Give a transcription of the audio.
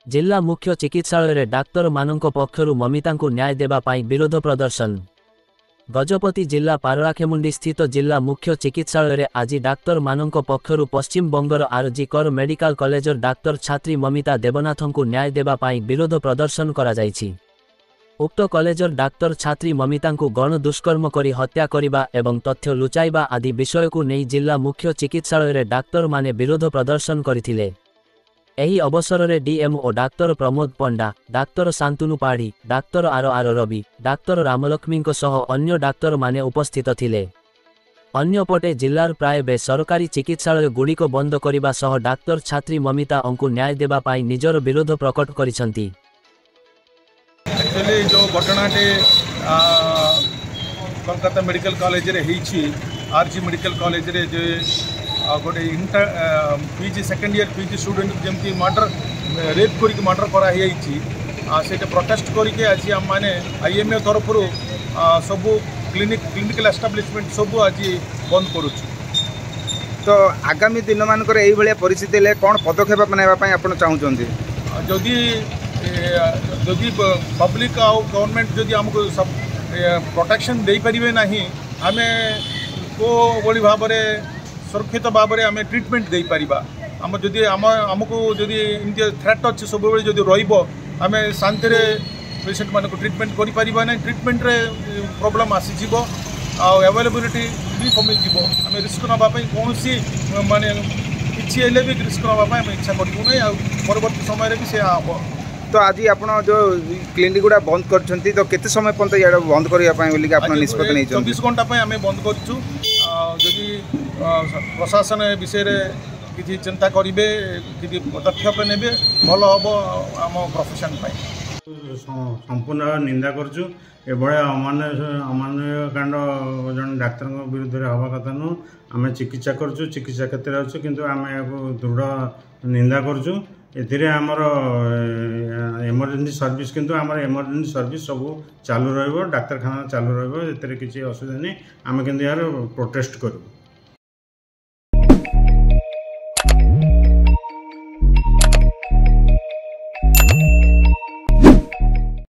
जिला मुख्य चिकित्सालय डाक्तर मानक पक्षरु ममितांकु न्याय देबा पाई विरोध प्रदर्शन। गजपति जिला पारलाखेमुंडी स्थित जिला मुख्य चिकित्सालय आज डाक्तर मानक पक्षरु पश्चिम बंगर आरजी कर मेडिकल कॉलेजर डाक्तर छात्री ममिता देवनाथंकु न्याय देबा पाई विरोध प्रदर्शन करा जायछि। उक्त कॉलेजर डाक्तर छात्री ममितांकु गण दुष्कर्म करी हत्या करिबा एवं तथ्य लुचाइबा आदि विषयकु नै जिला मुख्य चिकित्सालय डाक्तर माने विरोध प्रदर्शन करथिले। एही अवसर में DMO doctor Pramod Panda, doctor Shantanu Padhi, doctor R Ravi, doctor Ramalakshmi सह अन्य डाक्तर माने उपस्थित थिले। अन्यपटे जिलार प्राय बेसरकारी चिकित्सालय गुड़िक बंद करने सह डाक्तर छात्री ममिता अंकु न्याय देबा पाई निजर विरोध प्रकट करिसंती। एक्चुअली जो घटनाटे कोलकाता मेडिकल कॉलेज रे हेछि, आरजी मेडिकल कॉलेज रे जो गोटे inter PG second year PG student जमती मर्डर रेप करके मर्डर कराई से प्रोटेस्ट करके आज आम मैंने आईएमए तरफ सब क्लिनिकल एस्टाब्लिशमेंट सब आज बंद करूँ। तो आगामी दिन मानक परिस्थिति कौन पदक्षेप नापी आप चाहते जदि जदि पब्लिक आउ गवर्नमेंट जदि आमको सब प्रोटेक्शन दे पारे ना आम को भाव में सुरक्षित भाव में आम ट्रिटमेंट दे पारिबा। आम जदि आमको जदि इनके थ्रेट अच्छे सब जदि रम शांति पेसेंट मानक ट्रिटमेंट करि परिबा नै, ट्रिटमेंट रे प्रॉब्लम आसीजिव अवेलेबिलिटी भी कमी जीव। आम रिस्क नापा कौन माने किसी हेले भी रिस्क नापा आम इच्छा करूँ ना, परवर्ती समय भी से हम। तो आज आप जो क्लिनिक गुड़ा बंद कर तो केते समय पर्यंत या बंद करने निष्पत्ति नहीं? 24 घंटा आम बंद करूँ। जदि प्रशासन विषय किसी चिंता करेंगे कि पदक्षेप ने भल हम आम प्रोफेशन संपूर्ण निंदा करुँ। अमान्य कांड जन डाक्तर विरुद्ध हवा कथा नु। आम चिकित्सा करुँ, चिकित्सा क्षेत्र में अच्छे किंतु आम या दृढ़ निंदा करुँ। एमर इमरजेंसी सर्विस किंतु आमर इमरजेंसी सर्विस सब चालू रहा, डाक्तखाना चालू रहा, किसी असुविधा नहीं। आम किंतु यार प्रोटेस्ट करूँ।